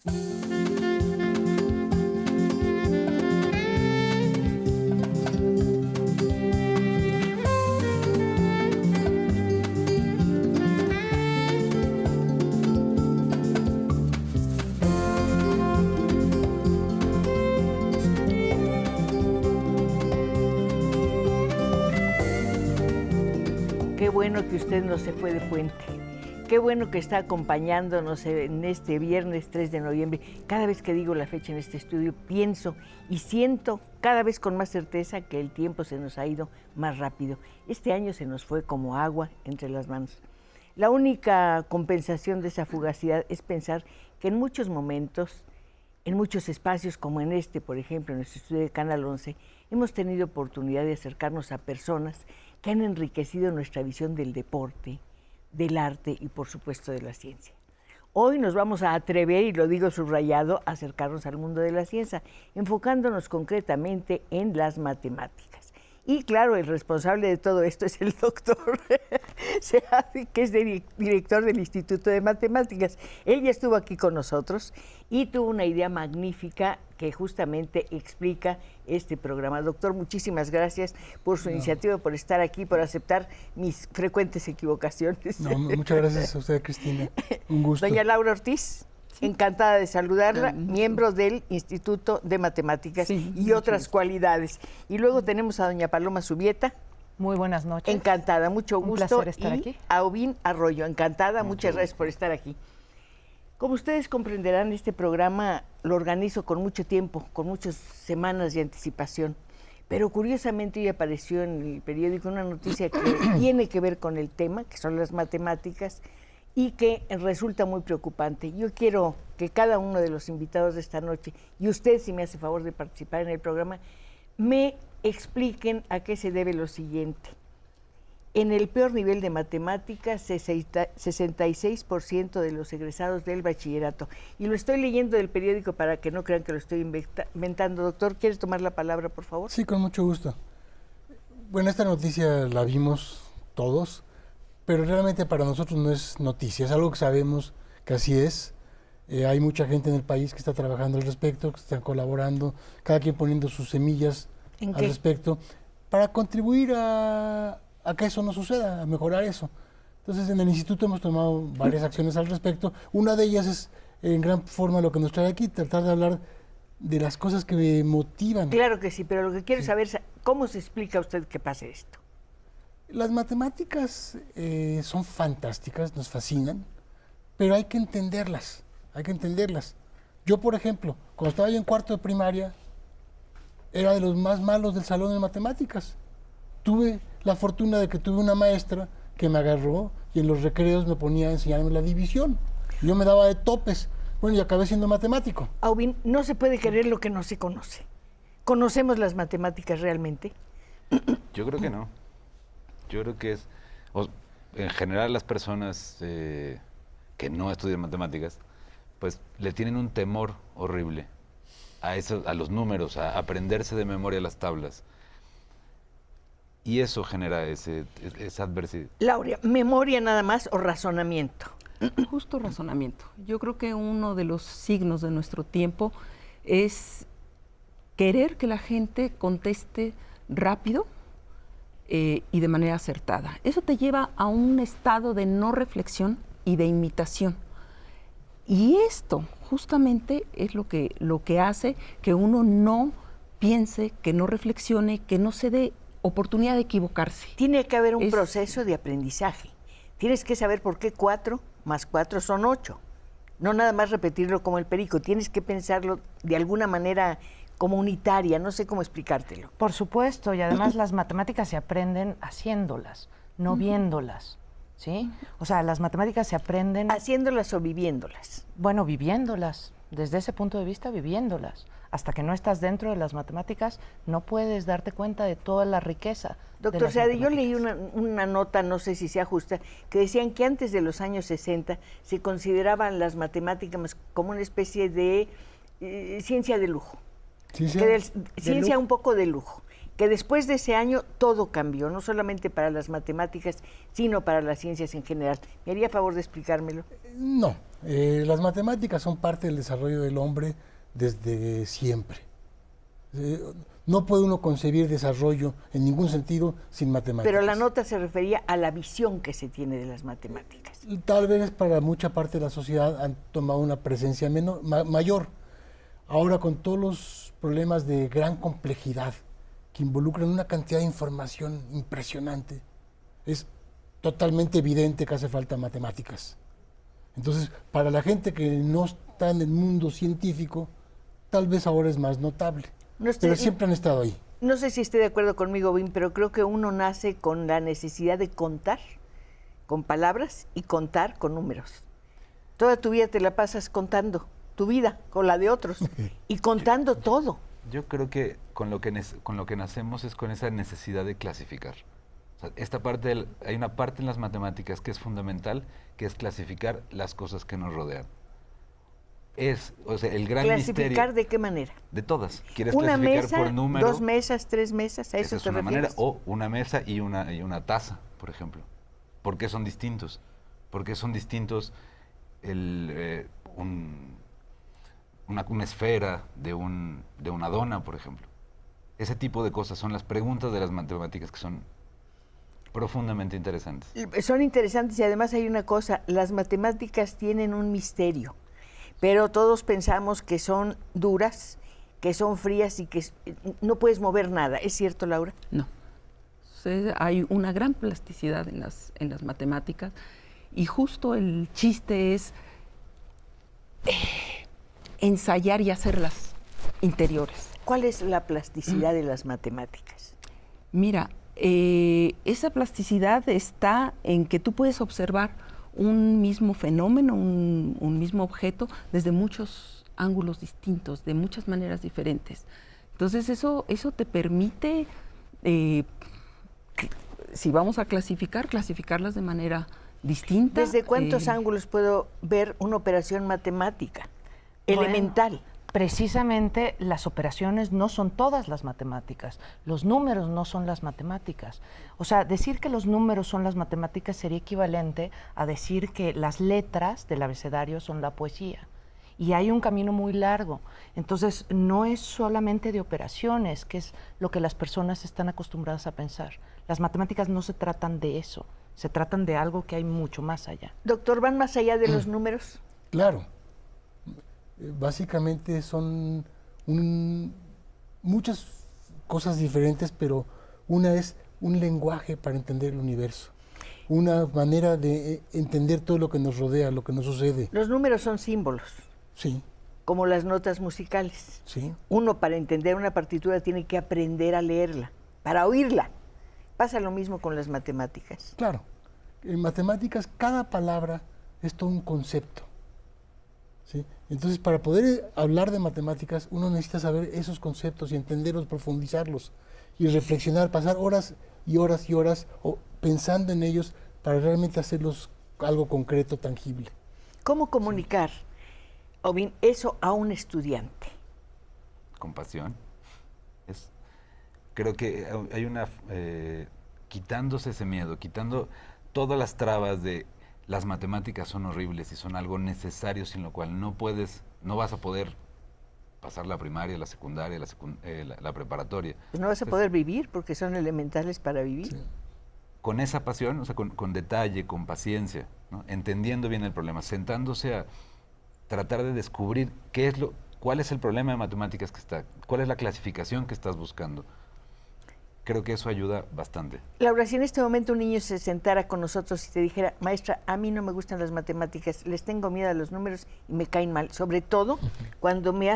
Qué bueno que usted no se fue de puente. Qué bueno que está acompañándonos en este viernes 3 de noviembre. Cada vez que digo la fecha en este estudio, pienso y siento cada vez con más certeza que el tiempo se nos ha ido más rápido. Este año se nos fue como agua entre las manos. La única compensación de esa fugacidad es pensar que en muchos momentos, en muchos espacios como en este, por ejemplo, en nuestro estudio de Canal 11, hemos tenido oportunidad de acercarnos a personas que han enriquecido nuestra visión del deporte, del arte y, por supuesto, de la ciencia. Hoy nos vamos a atrever, y lo digo subrayado, a acercarnos al mundo de la ciencia, enfocándonos concretamente en las matemáticas. Y claro, el responsable de todo esto es el doctor Seade, que es director del Instituto de Matemáticas. Él ya estuvo aquí con nosotros y tuvo una idea magnífica que justamente explica este programa. Doctor, muchísimas gracias por su iniciativa, por estar aquí, por aceptar mis frecuentes equivocaciones. No, muchas gracias a usted, Cristina. Un gusto. Doña Laura Ortiz. Sí. Encantada de saludarla, miembro del Instituto de Matemáticas y otras cualidades. Y luego tenemos a doña Paloma Zubieta. Muy buenas noches. Encantada, mucho gusto. Un placer estar aquí. A Obin Arroyo, encantada, muchas gracias por estar aquí. Como ustedes comprenderán, este programa lo organizo con mucho tiempo, con muchas semanas de anticipación. Pero curiosamente hoy apareció en el periódico una noticia que tiene que ver con el tema, que son las matemáticas, y que resulta muy preocupante. Yo quiero que cada uno de los invitados de esta noche, y usted, si me hace favor de participar en el programa, me expliquen a qué se debe lo siguiente. En el peor nivel de matemáticas, 66% de los egresados del bachillerato. Y lo estoy leyendo del periódico para que no crean que lo estoy inventando. Doctor, ¿quieres tomar la palabra, por favor? Sí, con mucho gusto. Bueno, esta noticia la vimos todos, pero realmente para nosotros no es noticia, es algo que sabemos que así es. Hay mucha gente en el país que está trabajando al respecto, que están colaborando, cada quien poniendo sus semillas al respecto, para contribuir a que eso no suceda, a mejorar eso. Entonces, en el instituto hemos tomado varias acciones al respecto. Una de ellas es, en gran forma, lo que nos trae aquí, tratar de hablar de las cosas que me motivan. Claro que sí, pero lo que quiero saber es, ¿cómo se explica a usted que pase esto? Las matemáticas son fantásticas, nos fascinan, pero hay que entenderlas, Yo, por ejemplo, cuando estaba yo en cuarto de primaria, era de los más malos del salón en matemáticas. Tuve la fortuna de que tuve una maestra que me agarró y en los recreos me ponía a enseñarme la división. Yo me daba de topes. Bueno, y acabé siendo matemático. Aubin, no se puede querer lo que no se conoce. ¿Conocemos las matemáticas realmente? Yo creo que no. Yo creo que en general las personas que no estudian matemáticas, pues le tienen un temor horrible a los números, a aprenderse de memoria las tablas. Y eso genera esa adversidad. Laura, ¿memoria nada más o razonamiento? Justo razonamiento. Yo creo que uno de los signos de nuestro tiempo es querer que la gente conteste rápido y de manera acertada. Eso te lleva a un estado de no reflexión y de imitación. Y esto justamente es lo que hace que uno no piense, que no reflexione, que no se dé oportunidad de equivocarse. Tiene que haber un proceso de aprendizaje. Tienes que saber por qué 4 más 4 son 8. No nada más repetirlo como el perico. Tienes que pensarlo de alguna manera como unitaria. No sé cómo explicártelo. Por supuesto, y además las matemáticas se aprenden haciéndolas, no viéndolas. ¿Sí? O sea, las matemáticas se aprenden... ¿Haciéndolas o viviéndolas? Bueno, viviéndolas. Desde ese punto de vista, viviéndolas. Hasta que no estás dentro de las matemáticas, no puedes darte cuenta de toda la riqueza. Doctor Seade, yo leí una nota, no sé si sea justa, que decían que antes de los años 60 se consideraban las matemáticas como una especie de ciencia de lujo. Ciencia un poco de lujo. Que después de ese año todo cambió, no solamente para las matemáticas, sino para las ciencias en general. ¿Me haría favor de explicármelo? No. Las matemáticas son parte del desarrollo del hombre desde siempre. No puede uno concebir desarrollo en ningún sentido sin matemáticas. Pero la nota se refería a la visión que se tiene de las matemáticas. Tal vez para mucha parte de la sociedad han tomado una presencia mayor. Ahora, con todos los problemas de gran complejidad que involucran una cantidad de información impresionante, es totalmente evidente que hace falta matemáticas. Entonces, para la gente que no está en el mundo científico, tal vez ahora es más notable. Pero siempre han estado ahí. No sé si esté de acuerdo conmigo, Wim, pero creo que uno nace con la necesidad de contar con palabras y contar con números. Toda tu vida te la pasas contando, tu vida con la de otros, y contando todo. Yo creo que con lo que nacemos es con esa necesidad de clasificar. O sea, hay una parte en las matemáticas que es fundamental, que es clasificar las cosas que nos rodean. O sea, el gran ¿Clasificar misterio. de qué manera? De todas. ¿Quieres ¿Una clasificar mesa, por número? 2 mesas, 3 mesas? ¿A eso Esa es te una refieres? manera. O una mesa y una taza, por ejemplo. ¿Por qué son distintos? ¿Por qué son distintos una esfera de una dona, por ejemplo? Ese tipo de cosas son las preguntas de las matemáticas que son profundamente interesantes. Son interesantes y además hay una cosa, las matemáticas tienen un misterio, pero todos pensamos que son duras, que son frías y que no puedes mover nada. ¿Es cierto, Laura? No. Hay una gran plasticidad en las matemáticas y justo el chiste es ensayar y hacerlas interiores. ¿Cuál es la plasticidad de las matemáticas? Mira, esa plasticidad está en que tú puedes observar un mismo fenómeno, un mismo objeto desde muchos ángulos distintos, de muchas maneras diferentes. Entonces eso te permite, si vamos a clasificarlas de manera distinta. ¿Desde cuántos ángulos puedo ver una operación matemática elemental? Precisamente las operaciones no son todas las matemáticas, los números no son las matemáticas. O sea, decir que los números son las matemáticas sería equivalente a decir que las letras del abecedario son la poesía. Y hay un camino muy largo. Entonces, no es solamente de operaciones, que es lo que las personas están acostumbradas a pensar. Las matemáticas no se tratan de eso, se tratan de algo que hay mucho más allá. Doctor, ¿van más allá de los números? Claro. Básicamente son muchas cosas diferentes, pero una es un lenguaje para entender el universo, una manera de entender todo lo que nos rodea, lo que nos sucede. Los números son símbolos, Sí, como las notas musicales. sí. Uno, para entender una partitura, tiene que aprender a leerla, para oírla. Pasa lo mismo con las matemáticas. Claro. En matemáticas cada palabra es todo un concepto. ¿Sí? Entonces, para poder hablar de matemáticas, uno necesita saber esos conceptos y entenderlos, profundizarlos y reflexionar, pasar horas y horas y horas pensando en ellos para realmente hacerlos algo concreto, tangible. ¿Cómo comunicar, Ovin, eso a un estudiante? Compasión. Creo que hay quitándose ese miedo, quitando todas las trabas de las matemáticas son horribles y son algo necesario sin lo cual no vas a poder pasar la primaria, la secundaria, la preparatoria. Pues no vas a poder vivir porque son elementales para vivir. Sí. Con esa pasión, o sea, con detalle, con paciencia, ¿no? Entendiendo bien el problema, sentándose a tratar de descubrir cuál es el problema de matemáticas cuál es la clasificación que estás buscando. Creo que eso ayuda bastante. Laura, si en este momento un niño se sentara con nosotros y te dijera, maestra, a mí no me gustan las matemáticas, les tengo miedo a los números y me caen mal, sobre todo cuando me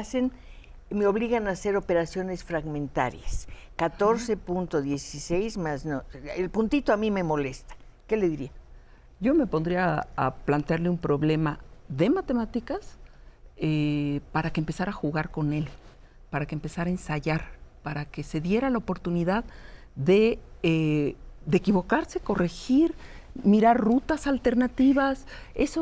obligan a hacer operaciones fragmentarias. 14.16 más, no, el puntito a mí me molesta. ¿Qué le diría? Yo me pondría a plantearle un problema de matemáticas para que empezara a jugar con él, para que empezara a ensayar, para que se diera la oportunidad de equivocarse, corregir, mirar rutas alternativas. Esa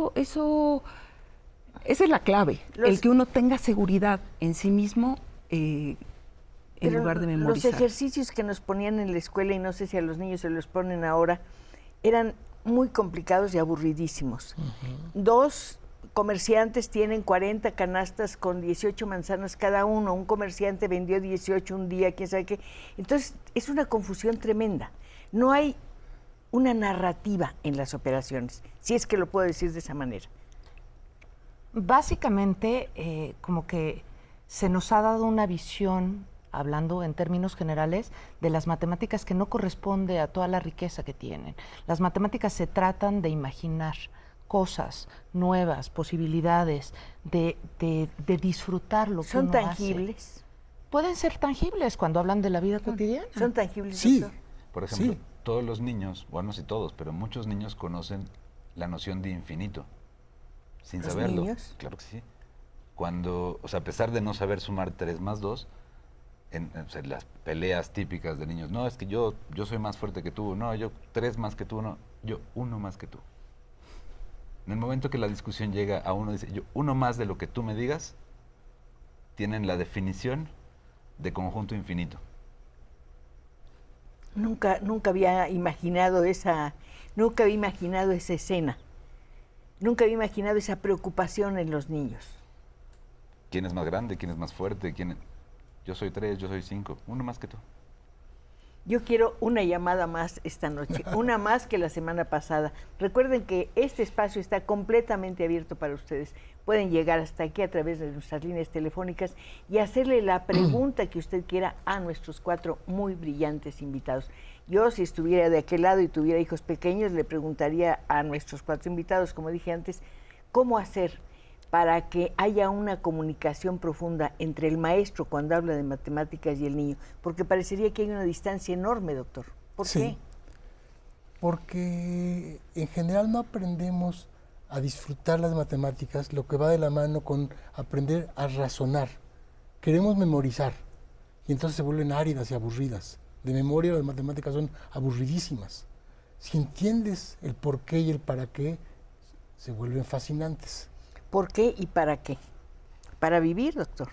es la clave, el que uno tenga seguridad en sí mismo en lugar de memorizar. Los ejercicios que nos ponían en la escuela, y no sé si a los niños se los ponen ahora, eran muy complicados y aburridísimos. 2 comerciantes tienen 40 canastas con 18 manzanas cada uno, un comerciante vendió 18 un día, quién sabe qué. Entonces, es una confusión tremenda. No hay una narrativa en las operaciones, si es que lo puedo decir de esa manera. Básicamente, como que se nos ha dado una visión, hablando en términos generales, de las matemáticas que no corresponde a toda la riqueza que tienen. Las matemáticas se tratan de imaginar cosas nuevas, posibilidades, de disfrutar lo que ¿Son uno hace. tangibles? Pueden ser tangibles cuando hablan de la vida cotidiana. ¿Son tangibles, Sí. doctor? Por ejemplo, Sí. todos los niños, bueno, no sé si todos, pero muchos niños conocen la noción de infinito, sin ¿Los saberlo. niños? Claro que sí. Cuando, o sea, a pesar de no saber sumar 3 más 2, o sea, las peleas típicas de niños, no, es que yo soy más fuerte que tú, no, yo 3 más que tú, no, yo 1 más que tú. En el momento que la discusión llega a uno, dice, yo 1 más de lo que tú me digas, tienen la definición de conjunto infinito. Nunca había imaginado esa escena. Nunca había imaginado esa preocupación en los niños. ¿Quién es más grande? ¿Quién es más fuerte? Yo soy 3, yo soy 5, 1 más que tú. Yo quiero una llamada más esta noche, una más que la semana pasada. Recuerden que este espacio está completamente abierto para ustedes. Pueden llegar hasta aquí a través de nuestras líneas telefónicas y hacerle la pregunta que usted quiera a nuestros 4 muy brillantes invitados. Yo, si estuviera de aquel lado y tuviera hijos pequeños, le preguntaría a nuestros 4 invitados, como dije antes, ¿cómo hacer para que haya una comunicación profunda entre el maestro cuando habla de matemáticas y el niño? Porque parecería que hay una distancia enorme, doctor. ¿Por qué? Porque en general no aprendemos a disfrutar las matemáticas, lo que va de la mano con aprender a razonar. Queremos memorizar y entonces se vuelven áridas y aburridas. De memoria las matemáticas son aburridísimas. Si entiendes el por qué y el para qué, se vuelven fascinantes. ¿Por qué y para qué? Para vivir, doctor.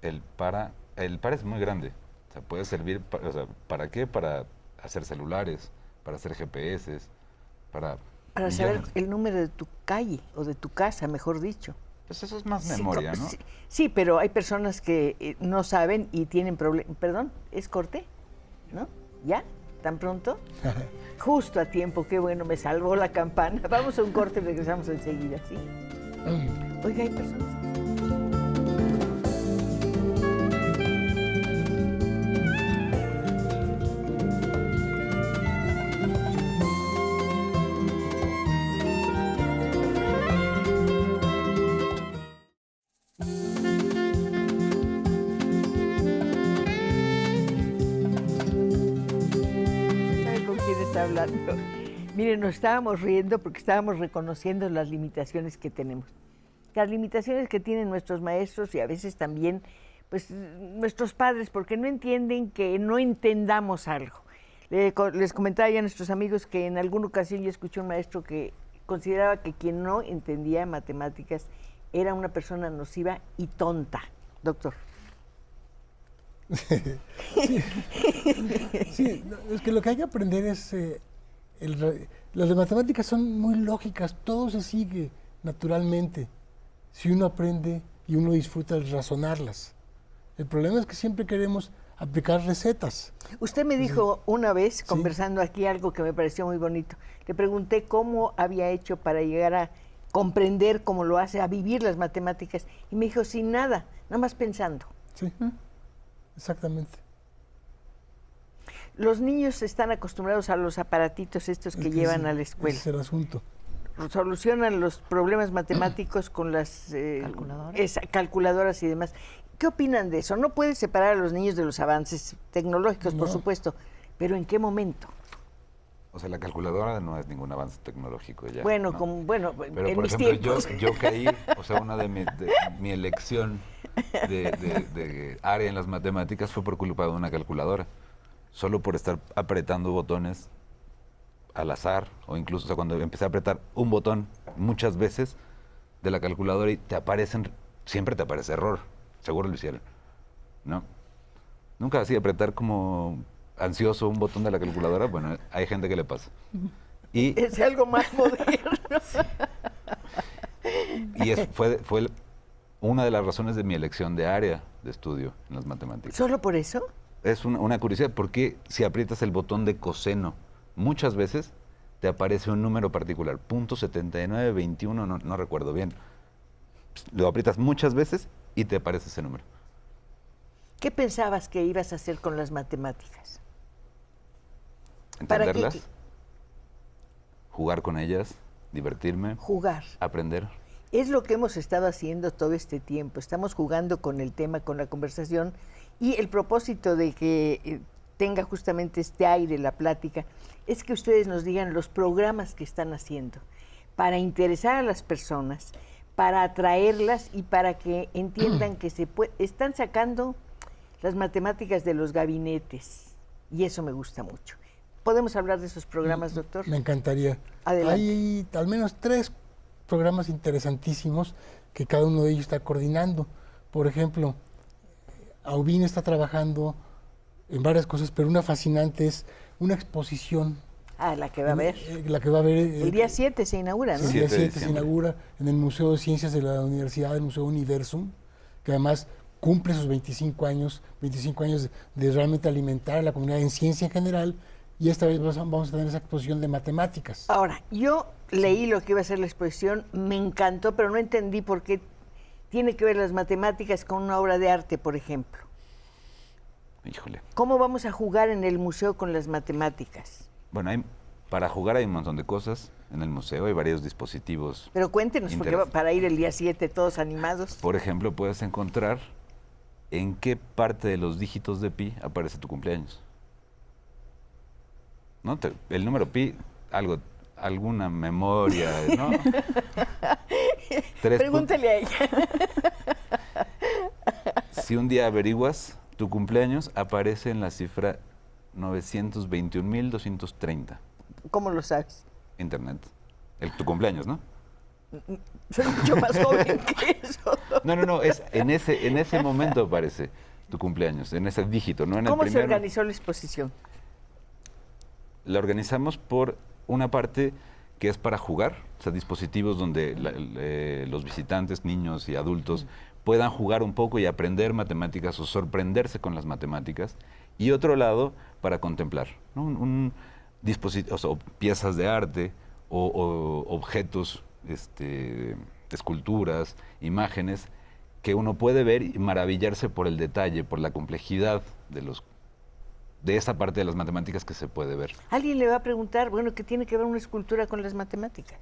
El para es muy grande. O sea, puede servir, o sea, ¿para qué? Para hacer celulares, para hacer GPS, para saber millones. el número de tu calle o de tu casa, mejor dicho. Pues eso es más memoria, ¿no? Sí, pero hay personas que no saben y tienen problemas. Perdón, ¿es corte? ¿No? ¿Ya? ¿Tan pronto? Justo a tiempo, qué bueno, me salvó la campana. Vamos a un corte y regresamos enseguida, ¿sí? Oiga, hay personas... Hablando. Miren, nos estábamos riendo porque estábamos reconociendo las limitaciones que tenemos. Las limitaciones que tienen nuestros maestros y a veces también pues, nuestros padres, porque no entienden que no entendamos algo. Les comentaba ya a nuestros amigos que en alguna ocasión yo escuché a un maestro que consideraba que quien no entendía matemáticas era una persona nociva y tonta. Doctor. Sí, es que lo que hay que aprender es, las matemáticas son muy lógicas, todo se sigue naturalmente, si uno aprende y uno disfruta de razonarlas. El problema es que siempre queremos aplicar recetas. Usted me dijo una vez, conversando aquí, algo que me pareció muy bonito. Le pregunté cómo había hecho para llegar a comprender cómo lo hace, a vivir las matemáticas, y me dijo, sin nada, nada más pensando. Sí. Exactamente. Los niños están acostumbrados a los aparatitos estos que llevan a la escuela. Ese es el asunto. Solucionan los problemas matemáticos con las calculadoras y demás. ¿Qué opinan de eso? No puede separar a los niños de los avances tecnológicos, por supuesto, pero ¿en qué momento? O sea, la calculadora no es ningún avance tecnológico ya. Bueno, ¿no? Pero por ejemplo, yo caí, o sea, una de mi elección de área en las matemáticas fue por culpa de una calculadora. Solo por estar apretando botones al azar, o incluso, o sea, cuando empecé a apretar un botón muchas veces de la calculadora y siempre te aparece error. Seguro lo hicieron, ¿no? Nunca así apretar como ansioso un botón de la calculadora. Bueno, hay gente que le pasa. Y es algo más moderno. Y fue una de las razones de mi elección de área de estudio en las matemáticas. ¿Solo por eso? Es una curiosidad, porque si aprietas el botón de coseno, muchas veces te aparece un número particular, .7921, no recuerdo bien. Lo aprietas muchas veces y te aparece ese número. ¿Qué pensabas que ibas a hacer con las matemáticas? ¿Para qué? Entenderlas, jugar con ellas, divertirme, Jugar. aprender. Es lo que hemos estado haciendo todo este tiempo. Estamos jugando con el tema, con la conversación, y el propósito de que tenga justamente este aire la plática es que ustedes nos digan los programas que están haciendo para interesar a las personas, para atraerlas y para que entiendan que están sacando las matemáticas de los gabinetes, y eso me gusta mucho. ¿Podemos hablar de esos programas, doctor? Me encantaría. Adelante. Hay al menos 3 programas interesantísimos que cada uno de ellos está coordinando. Por ejemplo, Aubin está trabajando en varias cosas, pero una fascinante es una exposición. La que va a ver. La que va a ver. El día 7 se inaugura, ¿no? El 7 día de 7 se diciembre. inaugura en el Museo de Ciencias de la Universidad, el Museo Universum, que además cumple sus 25 años de realmente alimentar a la comunidad en ciencia en general, y esta vez vamos a tener esa exposición de matemáticas. Ahora, yo leí lo que iba a ser la exposición, me encantó, pero no entendí por qué tiene que ver las matemáticas con una obra de arte, por ejemplo. Híjole. ¿Cómo vamos a jugar en el museo con las matemáticas? Bueno, para jugar hay un montón de cosas en el museo, hay varios dispositivos. Pero cuéntenos, porque para ir el día 7 todos animados. Por ejemplo, puedes encontrar en qué parte de los dígitos de pi aparece tu cumpleaños. ¿No? El número pi, alguna memoria, ¿no? Pregúntale a ella. Si un día averiguas tu cumpleaños, aparece en la cifra 921.230. ¿Cómo lo sabes? Internet. Tu cumpleaños, ¿no? Soy mucho más joven que eso. No, es en ese momento aparece tu cumpleaños, en ese dígito, no en el ¿Cómo se primero. organizó la exposición? La organizamos por una parte que es para jugar, o sea, dispositivos donde los visitantes, niños y adultos puedan jugar un poco y aprender matemáticas o sorprenderse con las matemáticas. Y otro lado, para contemplar, ¿no? Un dispositivo, o sea, piezas de arte o objetos, esculturas, imágenes, que uno puede ver y maravillarse por el detalle, por la complejidad de esa parte de las matemáticas que se puede ver. Alguien le va a preguntar, bueno, ¿qué tiene que ver una escultura con las matemáticas?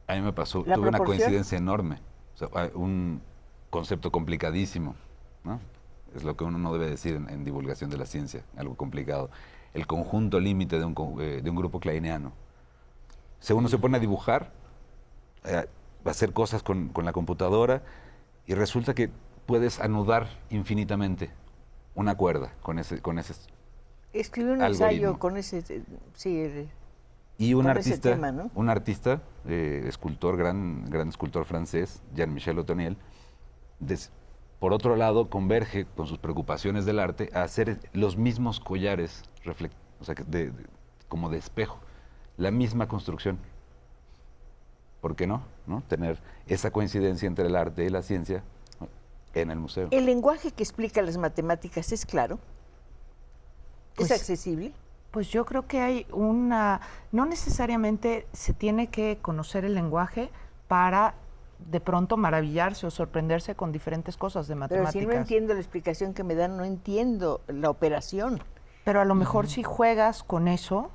A mí me pasó, ¿La tuve una proporción? coincidencia enorme, o sea, un concepto complicadísimo, ¿no? Es lo que uno no debe decir en divulgación de la ciencia, algo complicado. El conjunto límite de un grupo kleiniano. Si uno se pone a dibujar, a hacer cosas con la computadora, y resulta que puedes anudar infinitamente una cuerda con ese Escribí un algoritmo. ensayo con ese, sí, Y un con ese artista, tema, ¿no? escultor, gran escultor francés, Jean-Michel Otoniel, por otro lado, converge con sus preocupaciones del arte a hacer los mismos collares, o sea, como de espejo, la misma construcción. ¿Por qué no? Tener esa coincidencia entre el arte y la ciencia en el museo. ¿El lenguaje que explica las matemáticas es claro? Pues, ¿Es accesible? Pues yo creo que hay no necesariamente se tiene que conocer el lenguaje para de pronto maravillarse o sorprenderse con diferentes cosas de Pero matemáticas. si no entiendo la explicación que me dan, no entiendo la operación. Pero a lo mejor si juegas con eso,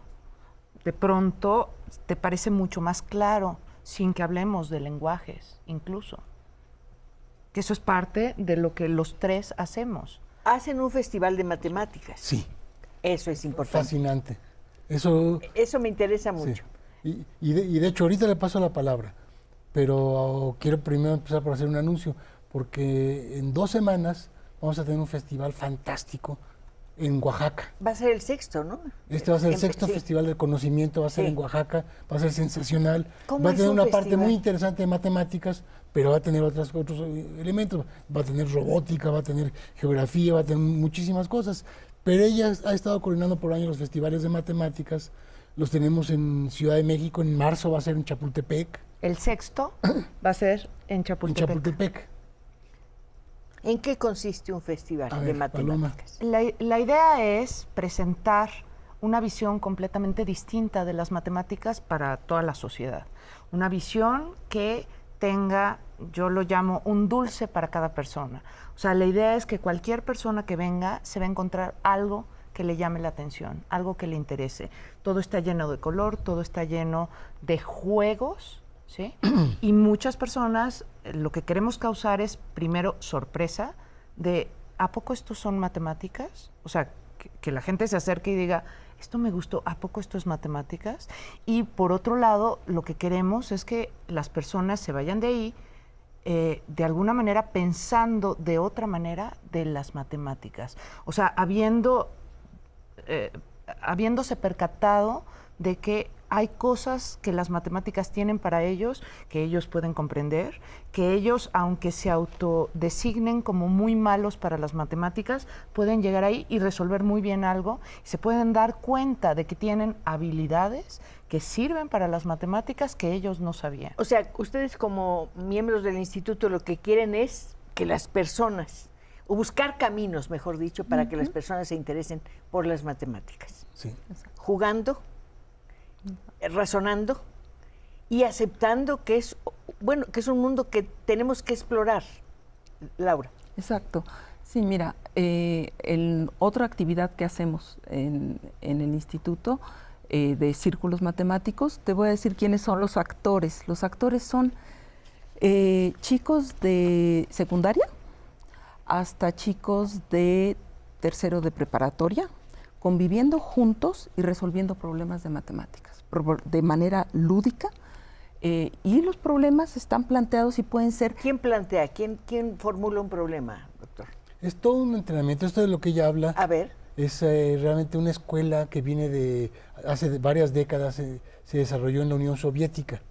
de pronto te parece mucho más claro, sin que hablemos de lenguajes, incluso. Que eso es parte de lo que los 3 hacemos. Hacen un festival de matemáticas. Sí, Eso es importante. fascinante. Eso, Eso me interesa mucho. sí. Y de hecho, ahorita le paso la palabra, pero quiero primero empezar por hacer un anuncio, porque en 2 semanas vamos a tener un festival fantástico en Oaxaca. Va a ser el 6º, ¿no? Este va a ser el 6º Sí. Festival del Conocimiento, va a ser Sí. en Oaxaca, va a ser sensacional. ¿Cómo Va a es tener un una parte festival? muy interesante de matemáticas, pero va a tener otros elementos. Va a tener robótica, va a tener geografía, va a tener muchísimas cosas. Pero ella ha estado coordinando por años los festivales de matemáticas. Los tenemos en Ciudad de México, en marzo va a ser en Chapultepec, El sexto va a ser en En Chapultepec. Chapultepec. ¿En qué consiste un festival A de ver, Paloma. matemáticas? La idea es presentar una visión completamente distinta de las matemáticas para toda la sociedad. Una visión que tenga, yo lo llamo, un dulce para cada persona. O sea, la idea es que cualquier persona que venga se va a encontrar algo que le llame la atención, algo que le interese. Todo está lleno de color, todo está lleno de juegos, ¿sí? Y muchas personas, lo que queremos causar es, primero, sorpresa de, ¿a poco esto son matemáticas? O sea, que la gente se acerque y diga, esto me gustó, ¿a poco esto es matemáticas? Y por otro lado, lo que queremos es que las personas se vayan de ahí de alguna manera pensando de otra manera de las matemáticas. O sea, habiéndose percatado de que hay cosas que las matemáticas tienen para ellos, que ellos pueden comprender, que ellos, aunque se autodesignen como muy malos para las matemáticas, pueden llegar ahí y resolver muy bien algo, y se pueden dar cuenta de que tienen habilidades que sirven para las matemáticas que ellos no sabían. O sea, ustedes como miembros del instituto lo que quieren es que las personas, o buscar caminos, mejor dicho, para que las personas se interesen por las matemáticas. Sí. Jugando, razonando y aceptando que es, bueno, que es un mundo que tenemos que explorar, Laura. Exacto. Sí, mira, otra actividad que hacemos en el instituto de círculos matemáticos, te voy a decir quiénes son los actores. Los actores son chicos de secundaria hasta chicos de tercero de preparatoria, conviviendo juntos y resolviendo problemas de matemáticas de manera lúdica, y los problemas están planteados y pueden ser... ¿Quién plantea? ¿Quién formula un problema, doctor? Es todo un entrenamiento, esto de lo que ella habla. A ver. Es realmente una escuela que viene de hace varias décadas, se desarrolló en la Unión Soviética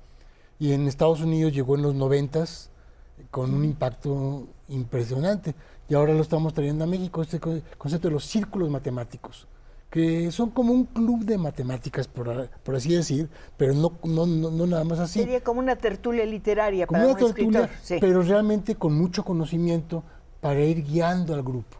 y en Estados Unidos llegó en los 90s con un impacto impresionante, y ahora lo estamos trayendo a México, este concepto de los círculos matemáticos, que son como un club de matemáticas, por así decir, pero no nada más así. Sería como una tertulia literaria Como para una un tertulia, escritor. Sí. pero realmente con mucho conocimiento para ir guiando al grupo.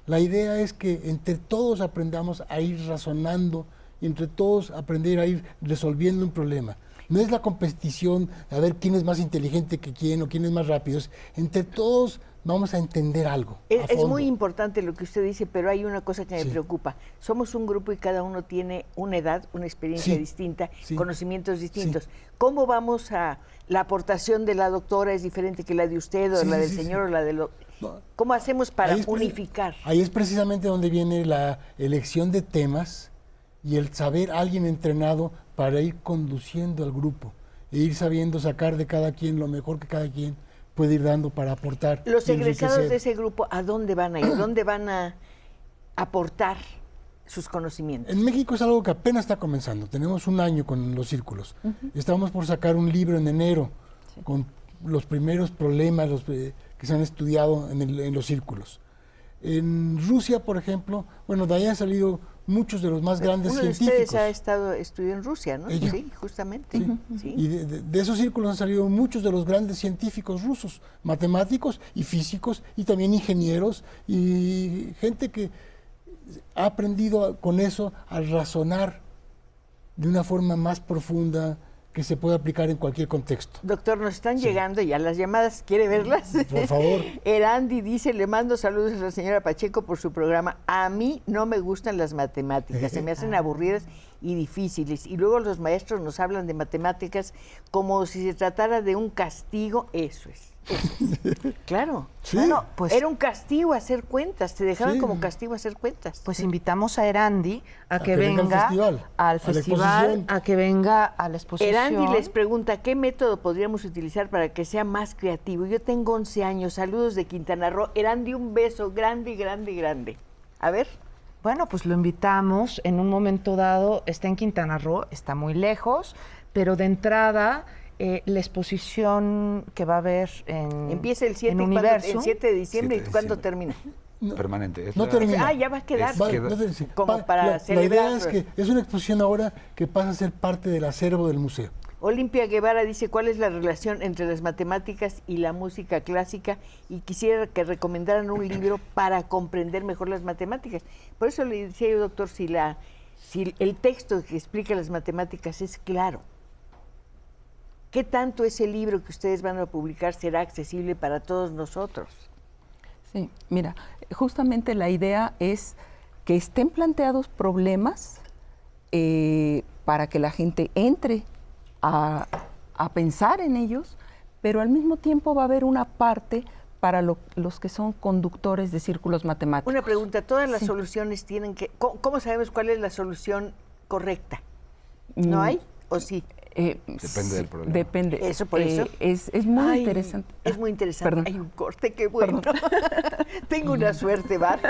La idea es que entre todos aprendamos a ir razonando y entre todos aprender a ir resolviendo un problema. No es la competición a ver quién es más inteligente que quién o quién es más rápido. Entre todos vamos a entender algo. Es muy importante lo que usted dice, pero hay una cosa que me Sí. preocupa. Somos un grupo y cada uno tiene una edad, una experiencia Sí, distinta, sí. conocimientos distintos. Sí. ¿Cómo vamos a... La aportación de la doctora es diferente que la de usted o Sí, la del sí, sí. señor o la de lo... No. ¿Cómo hacemos para Ahí es unificar? Ahí es precisamente donde viene la elección de temas y el saber alguien entrenado para ir conduciendo al grupo e ir sabiendo sacar de cada quien lo mejor que cada quien puede ir dando para aportar. Los y egresados enriquecer. de ese grupo, ¿a dónde van a ir? ¿Dónde van a aportar sus conocimientos? En México es algo que apenas está comenzando. Tenemos un año con los círculos. Estamos por sacar un libro en enero con los primeros problemas que se han estudiado en los círculos. En Rusia, por ejemplo, bueno, de ahí han salido muchos de los más grandes Uno de científicos. ustedes estudió en Rusia, ¿no? Ella. Sí, justamente. Sí. Sí. Y de esos círculos han salido muchos de los grandes científicos rusos, matemáticos y físicos, y también ingenieros, y gente que ha aprendido con eso a razonar de una forma más profunda que se puede aplicar en cualquier contexto. Doctor, nos están llegando ya las llamadas. ¿Quiere verlas? Por favor. Erandi dice, le mando saludos a la señora Pacheco por su programa. A mí no me gustan las matemáticas, se me hacen aburridas y difíciles. Y luego los maestros nos hablan de matemáticas como si se tratara de un castigo. Eso es. Claro. Sí. Bueno, pues, Era un castigo hacer cuentas, te dejaban Sí. como castigo hacer cuentas. pues invitamos a Erandi a que venga al venga festival, al a la festival, exposición. a que venga a la exposición. Erandi les pregunta, ¿qué método podríamos utilizar para que sea más creativo? Yo tengo 11 años, saludos de Quintana Roo. Erandi, un beso grande, grande, grande. A ver. Bueno, pues lo invitamos en un momento dado, está en Quintana Roo, está muy lejos, pero de entrada la exposición que va a haber en Empieza el 7, en ¿y cuándo? Universo. El 7 de diciembre, 7 de ¿y cuándo diciembre. termina? Permanente. Es No la- termina. Ah, ya va a quedar. Es Va- queda- no sé, Como pa- para la idea celebrarlo. es que es una exposición ahora que pasa a ser parte del acervo del museo. Olimpia Guevara dice, ¿cuál es la relación entre las matemáticas y la música clásica? Y quisiera que recomendaran un libro para comprender mejor las matemáticas. Por eso le decía yo, doctor, si el texto que explica las matemáticas es claro. ¿Qué tanto ese libro que ustedes van a publicar será accesible para todos nosotros? Sí, mira, justamente la idea es que estén planteados problemas para que la gente entre a pensar en ellos, pero al mismo tiempo va a haber una parte para los que son conductores de círculos matemáticos. Una pregunta, ¿todas las soluciones tienen que... ¿Cómo sabemos cuál es la solución correcta? ¿No hay o sí? Depende del problema. Depende. Eso, por eso. Es muy interesante. Es muy interesante. Perdón. Hay un corte, qué bueno. Tengo una suerte, ¿vale?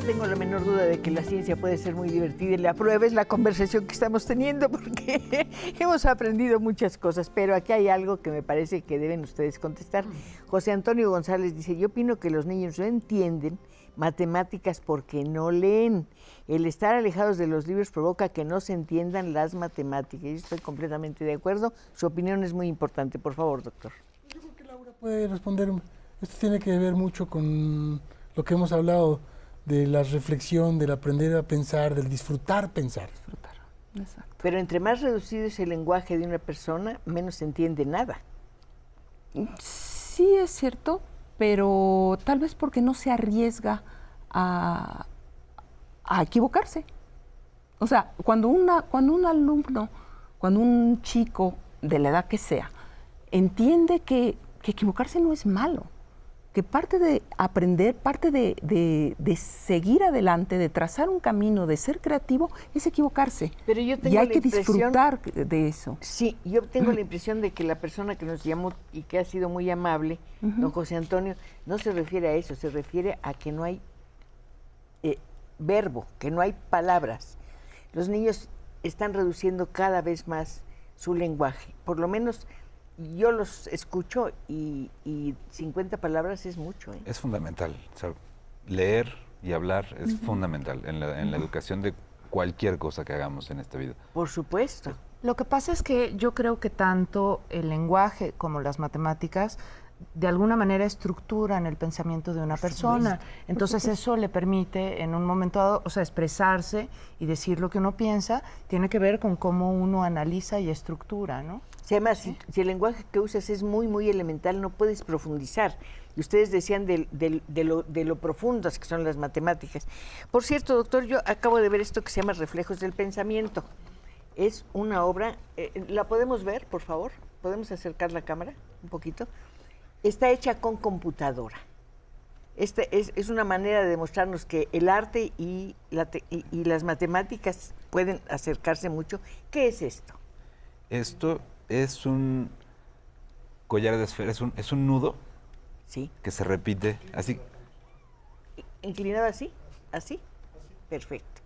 Tengo la menor duda de que la ciencia puede ser muy divertida y la prueba es la conversación que estamos teniendo porque hemos aprendido muchas cosas, pero aquí hay algo que me parece que deben ustedes contestar. José Antonio González dice, yo opino que los niños no entienden matemáticas porque no leen. El estar alejados de los libros provoca que no se entiendan las matemáticas. Yo estoy completamente de acuerdo. Su opinión es muy importante. Por favor, doctor. Yo creo que Laura puede responder. Esto tiene que ver mucho con lo que hemos hablado de la reflexión, del aprender a pensar, del disfrutar pensar. Disfrutar, exacto. Pero entre más reducido es el lenguaje de una persona, menos se entiende nada. Sí, es cierto, pero tal vez porque no se arriesga a equivocarse. O sea, cuando un alumno, cuando un chico de la edad que sea, entiende que equivocarse no es malo, que parte de aprender, parte de seguir adelante, de trazar un camino, de ser creativo, es equivocarse. Pero yo tengo y hay la que impresión, disfrutar de eso. Sí, yo tengo la impresión de que la persona que nos llamó y que ha sido muy amable, don José Antonio, no se refiere a eso, se refiere a que no hay verbo, que no hay palabras. Los niños están reduciendo cada vez más su lenguaje, por lo menos yo los escucho y 50 palabras es mucho. Es fundamental. O sea, leer y hablar es fundamental en la educación de cualquier cosa que hagamos en esta vida. Por supuesto. Lo que pasa es que yo creo que tanto el lenguaje como las matemáticas de alguna manera estructuran el pensamiento de una persona. Entonces eso le permite en un momento dado, o sea, expresarse y decir lo que uno piensa, tiene que ver con cómo uno analiza y estructura, ¿no? Sí, además, si el lenguaje que usas es muy, muy elemental, no puedes profundizar. Y ustedes decían de lo profundas que son las matemáticas. Por cierto, doctor, yo acabo de ver esto que se llama Reflejos del Pensamiento. Es una obra, ¿la podemos ver, por favor? ¿Podemos acercar la cámara un poquito? Está hecha con computadora. Es una manera de demostrarnos que el arte y las matemáticas pueden acercarse mucho. ¿Qué es esto? Esto es un collar de esferas, es un nudo Sí. que se repite así. ¿Inclinado así? ¿Así? Perfecto.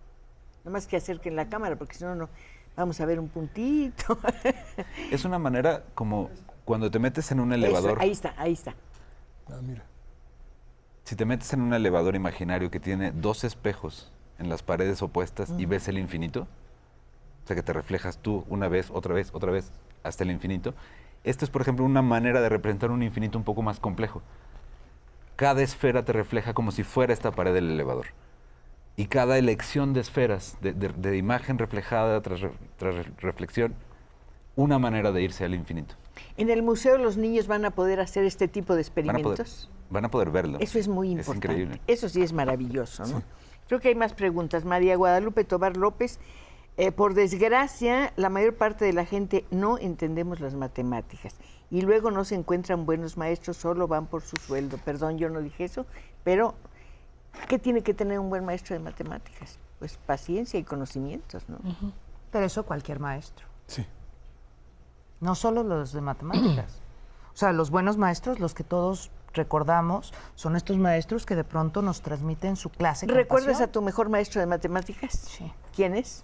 No más que acerquen la cámara, porque si no, no vamos a ver un puntito. Es una manera como cuando te metes en un elevador. Eso, ahí está, ahí está. Ah, mira. Si te metes en un elevador imaginario que tiene dos espejos en las paredes opuestas y ves el infinito, o sea que te reflejas tú una vez, otra vez, hasta el infinito. Esto es, por ejemplo, una manera de representar un infinito un poco más complejo. Cada esfera te refleja como si fuera esta pared del elevador. Y cada elección de esferas, de imagen reflejada tras reflexión, una manera de irse al infinito. En el museo los niños van a poder hacer este tipo de experimentos. Van a poder verlo. Eso es muy importante. Es increíble. Eso sí es maravilloso, ¿no? Sí. Creo que hay más preguntas. María Guadalupe Tobar López, por desgracia, la mayor parte de la gente no entendemos las matemáticas y luego no se encuentran buenos maestros, solo van por su sueldo. Perdón, yo no dije eso, pero ¿qué tiene que tener un buen maestro de matemáticas? Pues paciencia y conocimientos, ¿no? Pero eso cualquier maestro, Sí. no solo los de matemáticas. O sea, los buenos maestros, los que todos recordamos son estos maestros que de pronto nos transmiten su clase. con ¿Recuerdas pasión. a tu mejor maestro de matemáticas? Sí. ¿Quién es?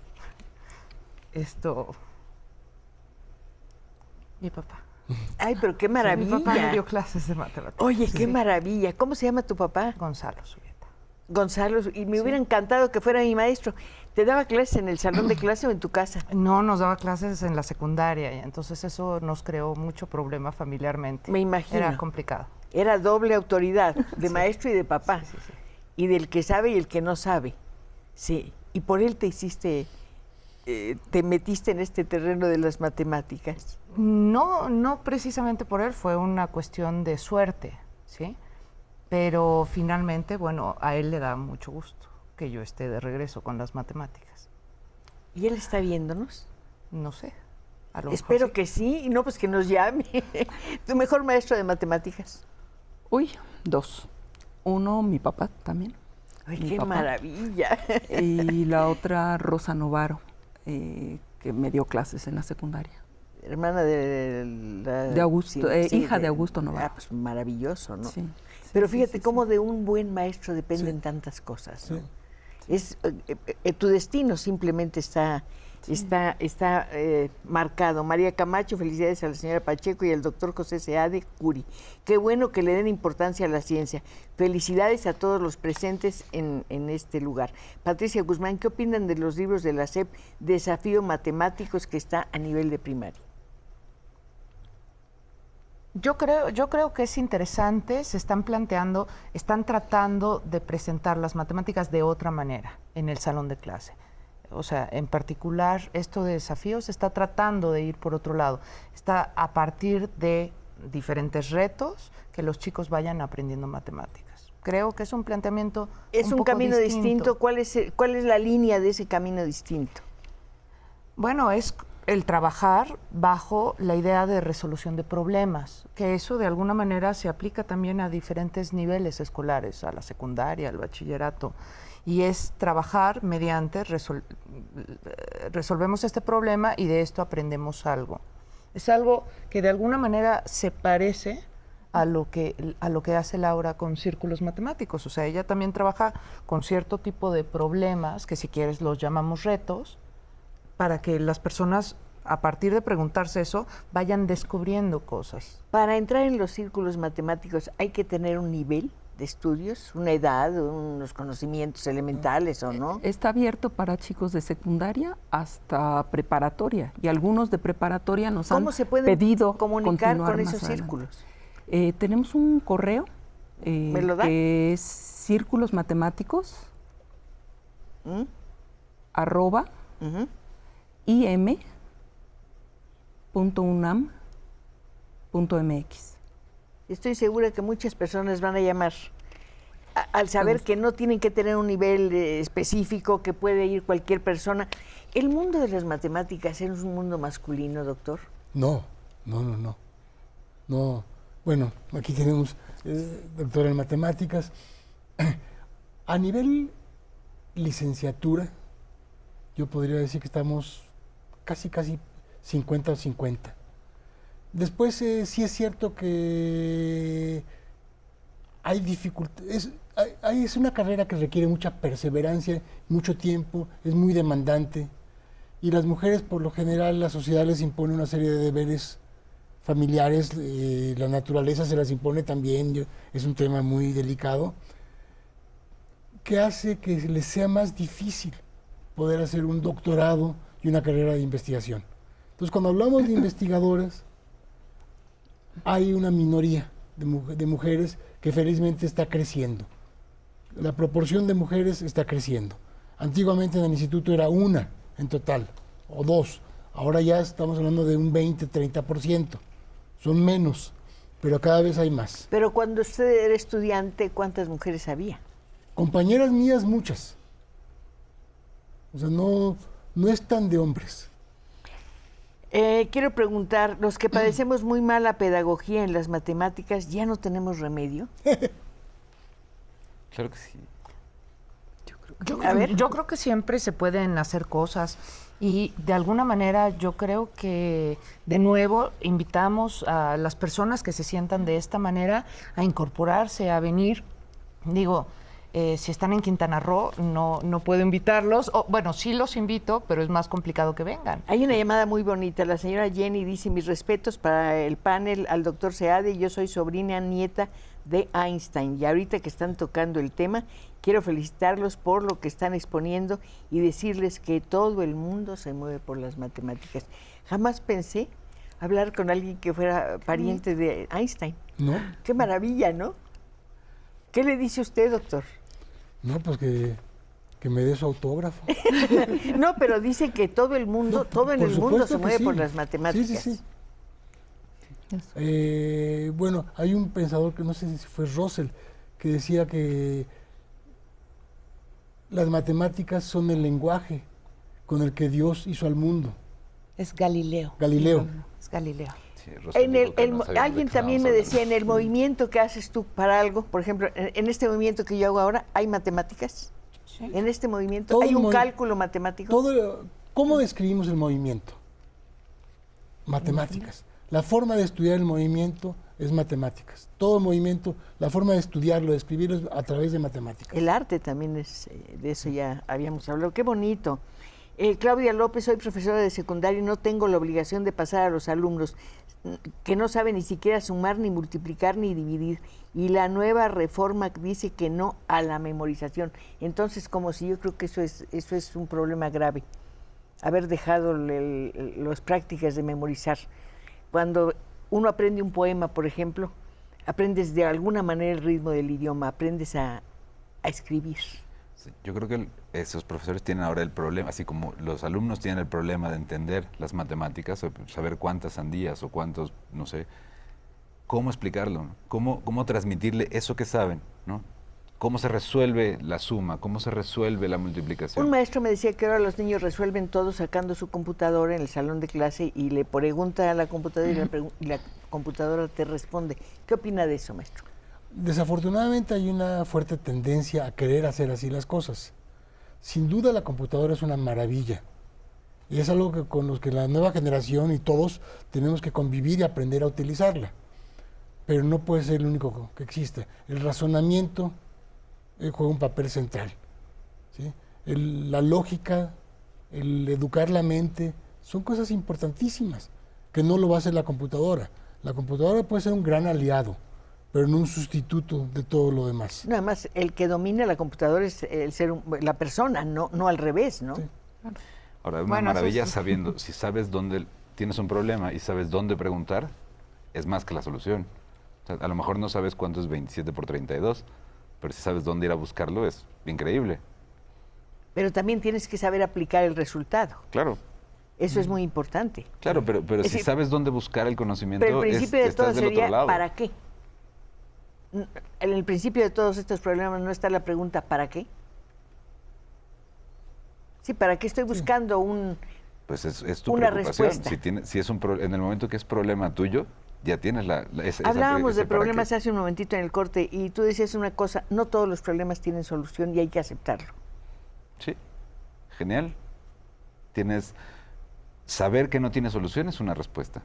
Mi papá. Ay, pero qué Sí, mi papá me maravilla. dio clases de matemáticas. Oye, qué maravilla. ¿Cómo se llama tu papá? Gonzalo Zubieta. Gonzalo. Y me hubiera encantado que fuera mi maestro. ¿Te daba clases en el salón de clase o en tu casa? No, nos daba clases en la secundaria, y entonces eso nos creó mucho problema familiarmente. Me imagino. Era complicado. Era doble autoridad, de maestro y de papá. Sí, sí. Y del que sabe y el que no sabe. Sí. Y por él te metiste en este terreno de las matemáticas. No precisamente por él, fue una cuestión de suerte, ¿sí? Pero finalmente, bueno, a él le da mucho gusto que yo esté de regreso con las matemáticas. ¿Y él está viéndonos? No sé. A lo mejor Espero sí. que sí, y no, pues que nos llame. ¿Tu mejor maestro de matemáticas? Uy, 2. Uno, mi papá también. Ay, Mi qué papá. maravilla. Y la otra, Rosa Novaro, que me dio clases en la secundaria. Hermana de la... De Augusto, hija de Augusto Novaro. Ah, pues maravilloso, ¿no? Sí. Pero Sí, fíjate sí, sí, cómo sí. de un buen maestro dependen Sí. tantas cosas, ¿no? Sí. Es, tu destino simplemente está marcado. María Camacho, felicidades a la señora Pacheco y al doctor José Seade Curi. Qué bueno que le den importancia a la ciencia. Felicidades a todos los presentes en este lugar. Patricia Guzmán, ¿qué opinan de los libros de la SEP Desafío Matemáticos que está a nivel de primaria? Yo creo que es interesante, se están planteando, están tratando de presentar las matemáticas de otra manera en el salón de clase. O sea, en particular, esto de desafíos está tratando de ir por otro lado. Está a partir de diferentes retos que los chicos vayan aprendiendo matemáticas. Creo que es un planteamiento Es un poco camino distinto. ¿Cuál es la línea de ese camino distinto? Bueno, es el trabajar bajo la idea de resolución de problemas, que eso de alguna manera se aplica también a diferentes niveles escolares, a la secundaria, al bachillerato, y es trabajar mediante resolvemos este problema y de esto aprendemos algo. Es algo que de alguna manera se parece a lo que hace Laura con círculos matemáticos, o sea, ella también trabaja con cierto tipo de problemas, que si quieres los llamamos retos, para que las personas, a partir de preguntarse eso, vayan descubriendo cosas. Para entrar en los círculos matemáticos hay que tener un nivel de estudios, una edad, unos conocimientos elementales o no. Está abierto para chicos de secundaria hasta preparatoria, y algunos de preparatoria nos ¿Cómo han se pueden pedido comunicar continuar con más esos adelante. círculos? Tenemos un correo ¿Me lo da? que es círculosmatemáticos ¿Mm? @ Ujú. im.unam.mx. Estoy segura que muchas personas van a llamar al saber gusto. que no tienen que tener un nivel específico, que puede ir cualquier persona. ¿El mundo de las matemáticas es un mundo masculino, doctor? No. No. Bueno, aquí tenemos doctora en matemáticas. A nivel licenciatura, yo podría decir que estamos casi 50-50. Después sí es cierto que hay dificultades. Es una carrera que requiere mucha perseverancia, mucho tiempo, es muy demandante. Y las mujeres, por lo general, la sociedad les impone una serie de deberes familiares, la naturaleza se las impone también, es un tema muy delicado, que hace que les sea más difícil poder hacer un doctorado y una carrera de investigación. Entonces, cuando hablamos de investigadoras, hay una minoría de mujeres que felizmente está creciendo. La proporción de mujeres está creciendo. Antiguamente en el instituto era una en total, o dos. Ahora ya estamos hablando de un 20-30%. Son menos, pero cada vez hay más. Pero cuando usted era estudiante, ¿cuántas mujeres había? Compañeras mías, muchas. O sea, no es tan de hombres. Quiero preguntar, los que padecemos muy mala pedagogía en las matemáticas, ¿ya no tenemos remedio? Claro que sí. Yo A ver. creo que siempre se pueden hacer cosas. Y de alguna manera yo creo que de nuevo invitamos a las personas que se sientan de esta manera a incorporarse, a venir. Digo, si están en Quintana Roo, no puedo invitarlos. Bueno, sí los invito, pero es más complicado que vengan. Hay una llamada muy bonita. La señora Jenny dice: mis respetos para el panel, al doctor Seade. Yo soy sobrina nieta de Einstein. Y ahorita que están tocando el tema, quiero felicitarlos por lo que están exponiendo y decirles que todo el mundo se mueve por las matemáticas. Jamás pensé hablar con alguien que fuera pariente de Einstein. ¿No? Qué maravilla, ¿no? ¿Qué le dice usted, doctor? No, pues que me dé su autógrafo. No, pero dice que todo el mundo, todo en Por el mundo supuesto se que mueve sí. por las matemáticas. Sí. Bueno, hay un pensador que no sé si fue Russell, que decía que las matemáticas son el lenguaje con el que Dios hizo al mundo. Es Galileo. Galileo. Es Galileo. Sí, Russell En dijo que no sabíamos de alguien qué también me estábamos decía, en el hablando. movimiento que haces tú para algo, por ejemplo, en este movimiento que yo hago ahora, ¿hay matemáticas? Sí. En este movimiento, Todo ¿hay el un movi- cálculo matemático? ¿Cómo describimos el movimiento? Matemáticas. La forma de estudiar el movimiento es matemáticas. Todo movimiento, la forma de estudiarlo, de escribirlo es a través de matemáticas. El arte también es, de eso ya habíamos hablado. Qué bonito. Claudia López, soy profesora de secundaria y no tengo la obligación de pasar a los alumnos que no saben ni siquiera sumar, ni multiplicar, ni dividir. Y la nueva reforma dice que no a la memorización. Entonces, como si yo creo que eso es un problema grave, haber dejado las prácticas de memorizar. Cuando uno aprende un poema, por ejemplo, aprendes de alguna manera el ritmo del idioma, aprendes a escribir. Sí, yo creo que esos profesores tienen ahora el problema, así como los alumnos tienen el problema de entender las matemáticas, o saber cuántas sandías o cuántos, no sé, cómo explicarlo, ¿no? Cómo transmitirle eso que saben, ¿no? Cómo se resuelve la suma, cómo se resuelve la multiplicación. Un maestro me decía que ahora los niños resuelven todo sacando su computadora en el salón de clase y le pregunta a la computadora y la computadora te responde. ¿Qué opina de eso, maestro? Desafortunadamente hay una fuerte tendencia a querer hacer así las cosas. Sin duda la computadora es una maravilla y es algo que, con los que la nueva generación y todos tenemos que convivir y aprender a utilizarla. Pero no puede ser el único que existe. El razonamiento juega un papel central, ¿sí? La lógica, el educar la mente, son cosas importantísimas que no lo va a hacer la computadora. La computadora puede ser un gran aliado, pero no un sustituto de todo lo demás. Nada más, el que domina la computadora es la persona, no al revés, ¿no? Sí. Ahora, una Bueno, eso maravilla sí. sabiendo, si sabes dónde tienes un problema y sabes dónde preguntar, es más que la solución. O sea, a lo mejor no sabes cuánto es 27 por 32, pero si sabes dónde ir a buscarlo, es increíble. Pero también tienes que saber aplicar el resultado. Claro, Eso es muy importante. claro, pero Es si decir, sabes dónde buscar el conocimiento, Pero el principio de todo estás del otro sería, lado. ¿para qué? En el principio de todos estos problemas no está la pregunta, ¿para qué? Sí, ¿para qué estoy buscando un... Pues es tu una preocupación. respuesta? Si es en el momento que es problema tuyo, ya tienes Hablábamos de para qué. problemas hace un momentito en el corte y tú decías una cosa, no todos los problemas tienen solución y hay que aceptarlo. Sí, genial. Saber que no tiene solución es una respuesta.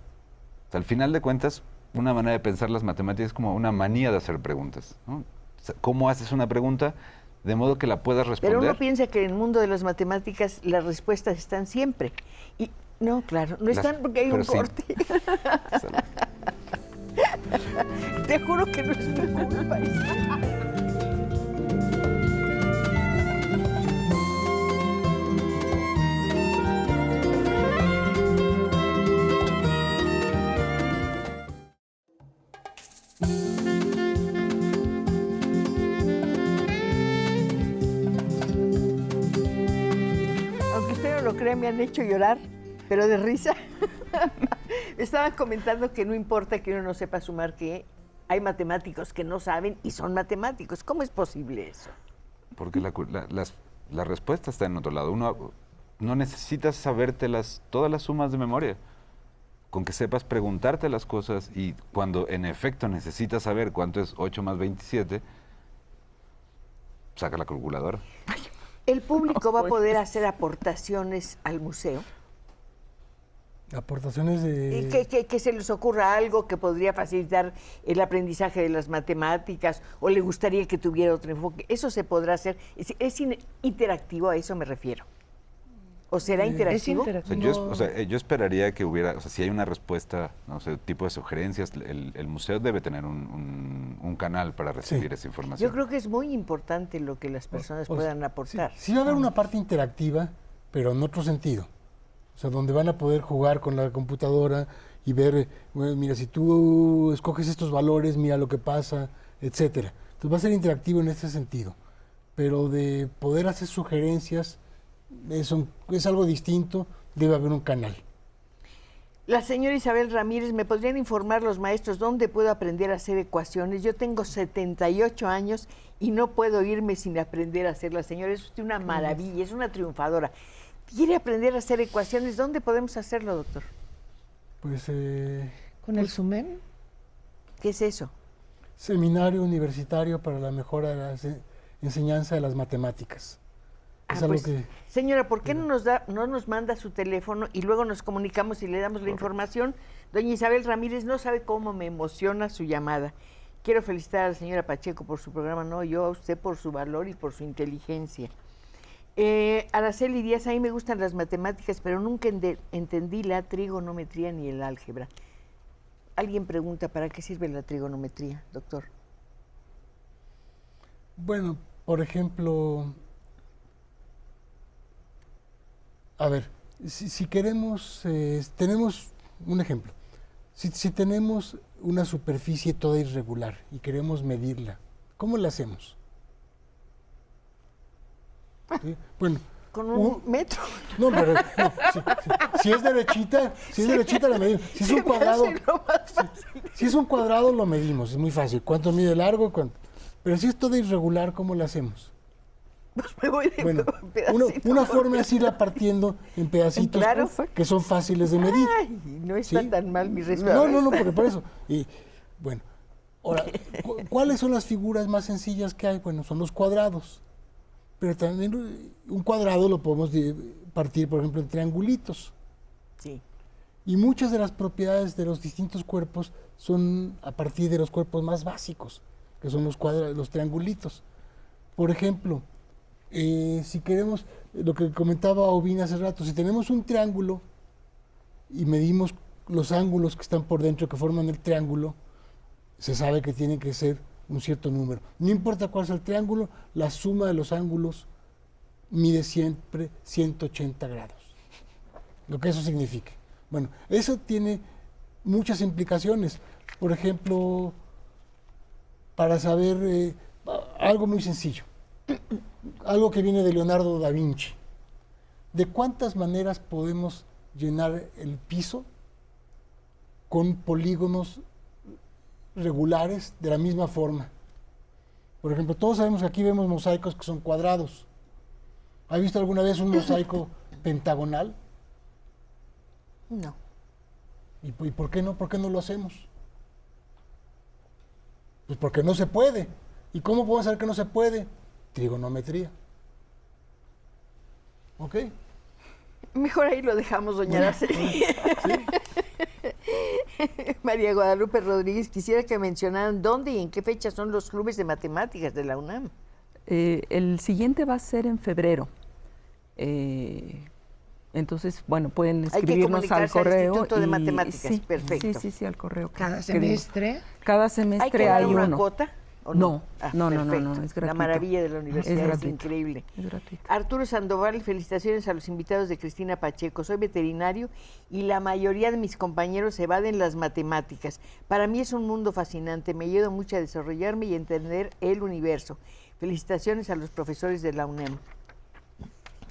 O sea, al final de cuentas, una manera de pensar las matemáticas es como una manía de hacer preguntas, ¿no? O sea, ¿cómo haces una pregunta de modo que la puedas responder? Pero uno piensa que en el mundo de las matemáticas las respuestas están siempre. Y no, claro, no están porque hay pero un sí. corte. Te juro que no es mi culpa. Aunque usted no lo crea, me han hecho llorar, pero de risa. Estaban comentando que no importa que uno no sepa sumar, que hay matemáticos que no saben y son matemáticos. ¿Cómo es posible eso? Porque la respuesta está en otro lado. Uno no necesitas saberte todas las sumas de memoria. Con que sepas preguntarte las cosas y cuando en efecto necesitas saber cuánto es 8 más 27, saca la calculadora. ¿El público va a No, poder pues. hacer aportaciones al museo? Aportaciones de... Que se les ocurra algo que podría facilitar el aprendizaje de las matemáticas o le gustaría que tuviera otro enfoque. Eso se podrá hacer. Es interactivo, a eso me refiero. ¿O será interactivo? O sea, yo esperaría que hubiera, o sea, si hay una respuesta, no sé, tipo de sugerencias, el museo debe tener un canal para recibir esa información. Yo creo que es muy importante lo que las personas puedan aportar. Sí va a haber una parte interactiva, pero en otro sentido. O sea, donde van a poder jugar con la computadora y ver, bueno, mira, si tú escoges estos valores, mira lo que pasa, etcétera. Entonces va a ser interactivo en ese sentido. Pero de poder hacer sugerencias, es algo distinto, debe haber un canal. La señora Isabel Ramírez, ¿me podrían informar los maestros dónde puedo aprender a hacer ecuaciones? Yo tengo 78 años y no puedo irme sin aprender a hacerlas. Señora, es usted una maravilla, es una triunfadora. ¿Quiere aprender a hacer ecuaciones? ¿Dónde podemos hacerlo, doctor? Pues ¿Con el SUMEM? ¿Qué es eso? Seminario Universitario para la Mejora de la Enseñanza de las Matemáticas. Es algo Pues, que... señora, ¿por qué no nos manda su teléfono y luego nos comunicamos y le damos la información? Doña Isabel Ramírez, no sabe cómo me emociona su llamada. Quiero felicitar a la señora Pacheco por su programa, no, yo a usted por su valor y por su inteligencia. Araceli Díaz, a mí me gustan las matemáticas, pero nunca entendí la trigonometría ni el álgebra. Alguien pregunta, ¿para qué sirve la trigonometría, doctor? Bueno, por ejemplo, a ver, si queremos, tenemos un ejemplo. Si tenemos una superficie toda irregular y queremos medirla, ¿cómo la hacemos? ¿Sí? Bueno, Con un metro. no, pero no, si es derechita la medimos. Si es un cuadrado, si es un cuadrado lo medimos, es muy fácil. ¿Cuánto mide el largo? ¿Cuánto? Pero si es todo irregular, ¿cómo lo hacemos? Pues me voy de Bueno, pedacito una por forma es irla partiendo en pedacitos Claro. que son fáciles de medir. Ay, no está ¿Sí? tan mal mi respuesta. No, porque por eso. Y bueno, ahora, ¿cuáles son las figuras más sencillas que hay? Bueno, son los cuadrados. Pero también un cuadrado lo podemos partir, por ejemplo, en triangulitos. Sí. Y muchas de las propiedades de los distintos cuerpos son a partir de los cuerpos más básicos, que son los triangulitos. Por ejemplo, si queremos, lo que comentaba Ovina hace rato, si tenemos un triángulo y medimos los ángulos que están por dentro, que forman el triángulo, se sabe que tiene que ser un cierto número. No importa cuál es el triángulo, la suma de los ángulos mide siempre 180 grados. Lo que eso significa. Bueno, eso tiene muchas implicaciones. Por ejemplo, para saber algo muy sencillo, algo que viene de Leonardo da Vinci. ¿De cuántas maneras podemos llenar el piso con polígonos regulares de la misma forma? Por ejemplo, todos sabemos que aquí vemos mosaicos que son cuadrados. ¿Ha visto alguna vez un mosaico pentagonal? No. ¿Y por qué no? ¿Por qué no lo hacemos? Pues porque no se puede. ¿Y cómo podemos saber que no se puede? Trigonometría. ¿Ok? Mejor ahí lo dejamos, doña Araceli. María Guadalupe Rodríguez, quisiera que mencionaran dónde y en qué fecha son los clubes de matemáticas de la UNAM. El siguiente va a ser en febrero. Entonces, bueno, pueden Hay que escribirnos al comunicarse al correo. Instituto de Matemáticas, sí, perfecto. Sí, al correo. ¿Cada Escribimos. semestre? Cada ¿Hay que semestre dar hay una uno. cuota? ¿O No, no, perfecto. es gratuito. La maravilla de la universidad es gratuito. increíble. Es gratuito. Arturo Sandoval, felicitaciones a los invitados de Cristina Pacheco. Soy veterinario y la mayoría de mis compañeros evaden las matemáticas. Para mí es un mundo fascinante, me ayuda mucho a desarrollarme y entender el universo. Felicitaciones a los profesores de la UNAM.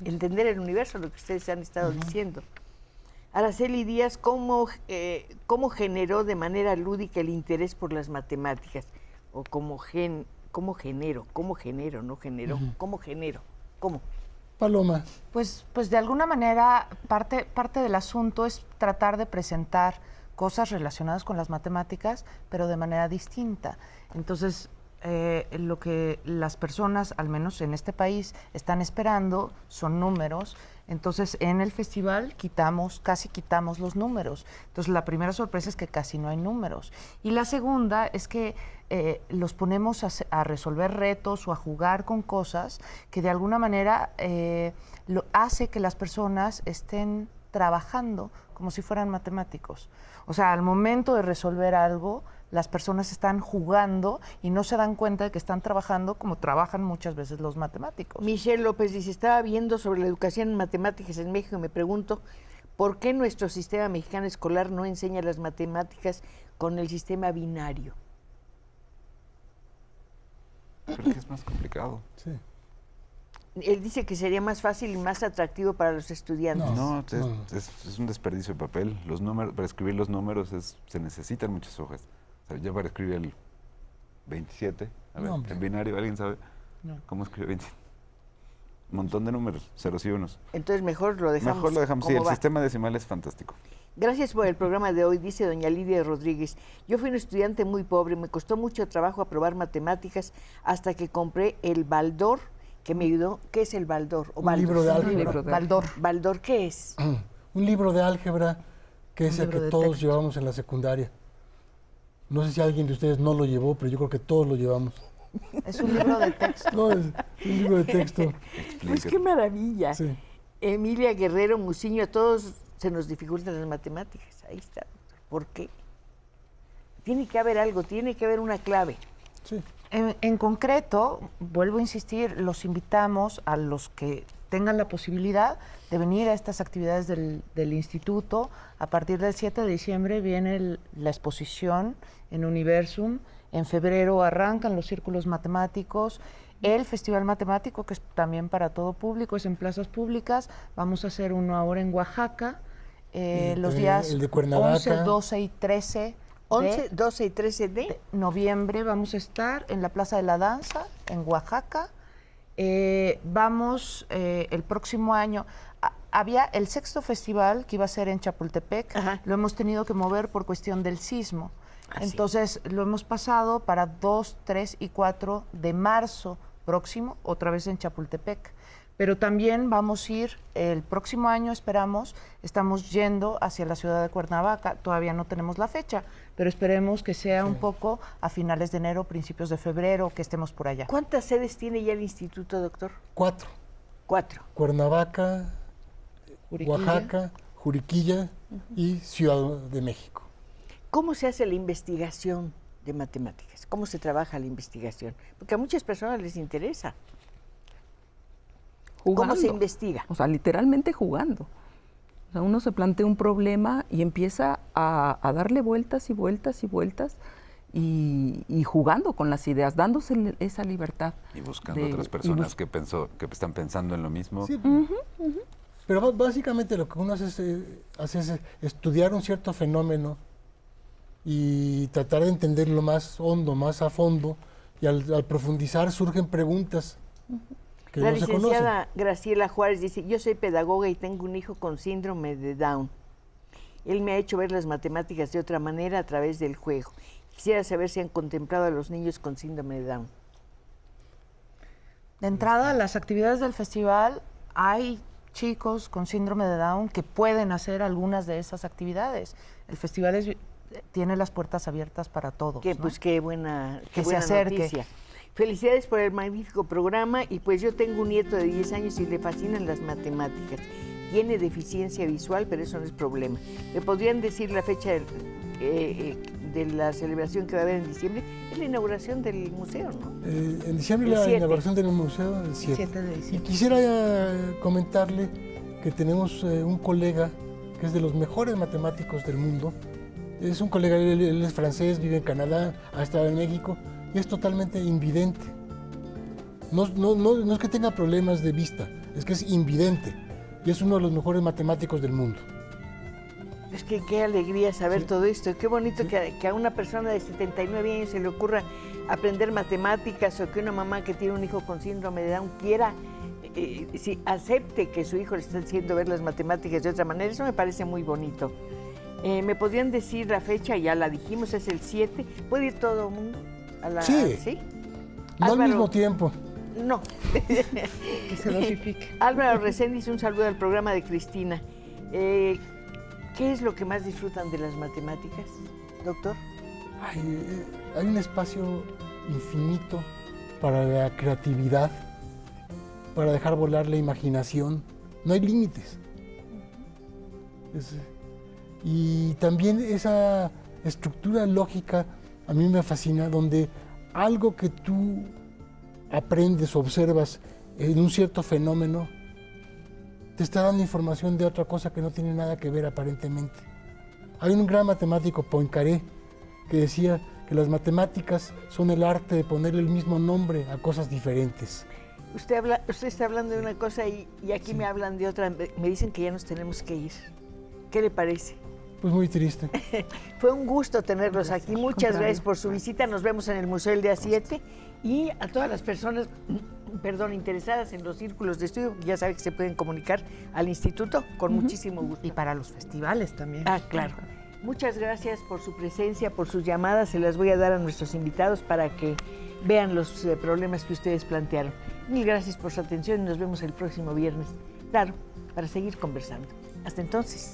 Entender el universo, lo que ustedes han estado diciendo. Araceli Díaz, ¿cómo generó de manera lúdica el interés por las matemáticas? O ¿cómo genero? ¿Cómo? Paloma. Pues de alguna manera parte del asunto es tratar de presentar cosas relacionadas con las matemáticas, pero de manera distinta. Entonces, lo que las personas, al menos en este país, están esperando son números. Entonces, en el festival casi quitamos los números. Entonces, la primera sorpresa es que casi no hay números. Y la segunda es que los ponemos a resolver retos o a jugar con cosas que de alguna manera hace que las personas estén trabajando como si fueran matemáticos. O sea, al momento de resolver algo, las personas están jugando y no se dan cuenta de que están trabajando como trabajan muchas veces los matemáticos. Michelle López dice, estaba viendo sobre la educación en matemáticas en México y me pregunto, ¿por qué nuestro sistema mexicano escolar no enseña las matemáticas con el sistema binario? Porque es más complicado. Sí. Él dice que sería más fácil y más atractivo para los estudiantes. No, es un desperdicio de papel. Los números, para escribir los números se necesitan muchas hojas. O sea, ya para escribir el 27, a ver, el binario, ¿alguien sabe cómo escribe 27? Un montón de números, ceros y unos. Entonces mejor lo dejamos. Mejor lo dejamos, sí, el sistema decimal es fantástico. Gracias por el programa de hoy, dice doña Lidia Rodríguez. Yo fui un estudiante muy pobre, me costó mucho trabajo aprobar matemáticas hasta que compré el Baldor, que me ayudó. ¿Qué es el Baldor? Un libro de álgebra. Baldor, ¿qué es? Un libro de álgebra que es el que todos llevamos en la secundaria. No sé si alguien de ustedes no lo llevó, pero yo creo que todos lo llevamos. Es un libro de texto. No, es un libro de texto. Pues qué maravilla. Sí. Emilia Guerrero Muciño, a todos se nos dificultan las matemáticas. Ahí está, doctor. ¿Por qué? Tiene que haber algo, tiene que haber una clave. Sí. En concreto, vuelvo a insistir, los invitamos a los que tengan la posibilidad de venir a estas actividades del instituto. A partir del 7 de diciembre viene la exposición en Universum. En febrero arrancan los círculos matemáticos. El Festival Matemático, que es también para todo público, es en plazas públicas. Vamos a hacer uno ahora en Oaxaca, los días el de Cuernavaca. 11, 12 y 13 11, 12 y 13 de noviembre vamos a estar en la Plaza de la Danza, en Oaxaca. Vamos el próximo año. Había el sexto festival que iba a ser en Chapultepec. Ajá. Lo hemos tenido que mover por cuestión del sismo. Entonces lo hemos pasado para 2, 3 y 4 de marzo próximo, otra vez en Chapultepec. Pero también vamos a ir el próximo año, estamos yendo hacia la ciudad de Cuernavaca. Todavía no tenemos la fecha, pero esperemos que sea un poco a finales de enero, principios de febrero, que estemos por allá. ¿Cuántas sedes tiene ya el instituto, doctor? 4. 4. Cuernavaca, Juriquilla. Oaxaca, Juriquilla y Ciudad de México. ¿Cómo se hace la investigación de matemáticas? ¿Cómo se trabaja la investigación? Porque a muchas personas les interesa. Jugando. ¿Cómo se investiga? O sea, literalmente jugando. O sea, uno se plantea un problema y empieza a darle vueltas y vueltas y vueltas y jugando con las ideas, dándose esa libertad. Y buscando otras personas que están pensando en lo mismo. Sí. Pero básicamente lo que uno hace es estudiar un cierto fenómeno y tratar de entenderlo más hondo, más a fondo, y al profundizar surgen preguntas que la no se conocen. licenciada Graciela Juárez dice, yo soy pedagoga y tengo un hijo con síndrome de Down. Él me ha hecho ver las matemáticas de otra manera a través del juego. Quisiera saber si han contemplado a los niños con síndrome de Down. De entrada, las actividades del festival, hay chicos con síndrome de Down que pueden hacer algunas de esas actividades. El festival tiene las puertas abiertas para todos. Que, ¿no? pues qué buena, que se acerque. Noticia. Felicidades por el magnífico programa y pues yo tengo un nieto de 10 años y le fascinan las matemáticas. Tiene deficiencia visual, pero eso no es problema. ¿Me podrían decir la fecha de la celebración que va a haber en diciembre? Es la inauguración del museo, ¿no? En diciembre El la 7. inauguración del museo, el 7. de Y diciembre. quisiera comentarle que tenemos un colega que es de los mejores matemáticos del mundo. Es un colega, él es francés, vive en Canadá, ha estado en México y es totalmente invidente. No es que tenga problemas de vista, es que es invidente y es uno de los mejores matemáticos del mundo. Es que qué alegría saber todo esto. Qué bonito que a una persona de 79 años se le ocurra aprender matemáticas o que una mamá que tiene un hijo con síndrome de Down quiera, acepte que su hijo le está haciendo ver las matemáticas de otra manera. Eso me parece muy bonito. ¿Me podrían decir la fecha? Ya la dijimos, es el 7. ¿Puede ir todo el mundo? Sí. ¿Sí? No al Álvaro. mismo tiempo. No. Que se dosifique. Álvaro Reséndiz, un saludo al programa de Cristina. ¿Qué es lo que más disfrutan de las matemáticas, doctor? Hay un espacio infinito para la creatividad, para dejar volar la imaginación. No hay límites. Y también esa estructura lógica a mí me fascina, donde algo que tú aprendes o observas en un cierto fenómeno te está dando información de otra cosa que no tiene nada que ver aparentemente. Hay un gran matemático, Poincaré, que decía que las matemáticas son el arte de ponerle el mismo nombre a cosas diferentes. Usted está hablando de una cosa y aquí me hablan de otra. Me dicen que ya nos tenemos que ir. ¿Qué le parece? Pues muy triste. Fue un gusto tenerlos aquí. Muchas gracias por su visita. Nos vemos en el museo el día 7. Y a todas las personas, interesadas en los círculos de estudio, ya saben que se pueden comunicar al instituto con muchísimo gusto. Y para los festivales también. Ah, claro. Muchas gracias por su presencia, por sus llamadas. Se las voy a dar a nuestros invitados para que vean los problemas que ustedes plantearon. Mil gracias por su atención y nos vemos el próximo viernes. Claro, para seguir conversando. Hasta entonces.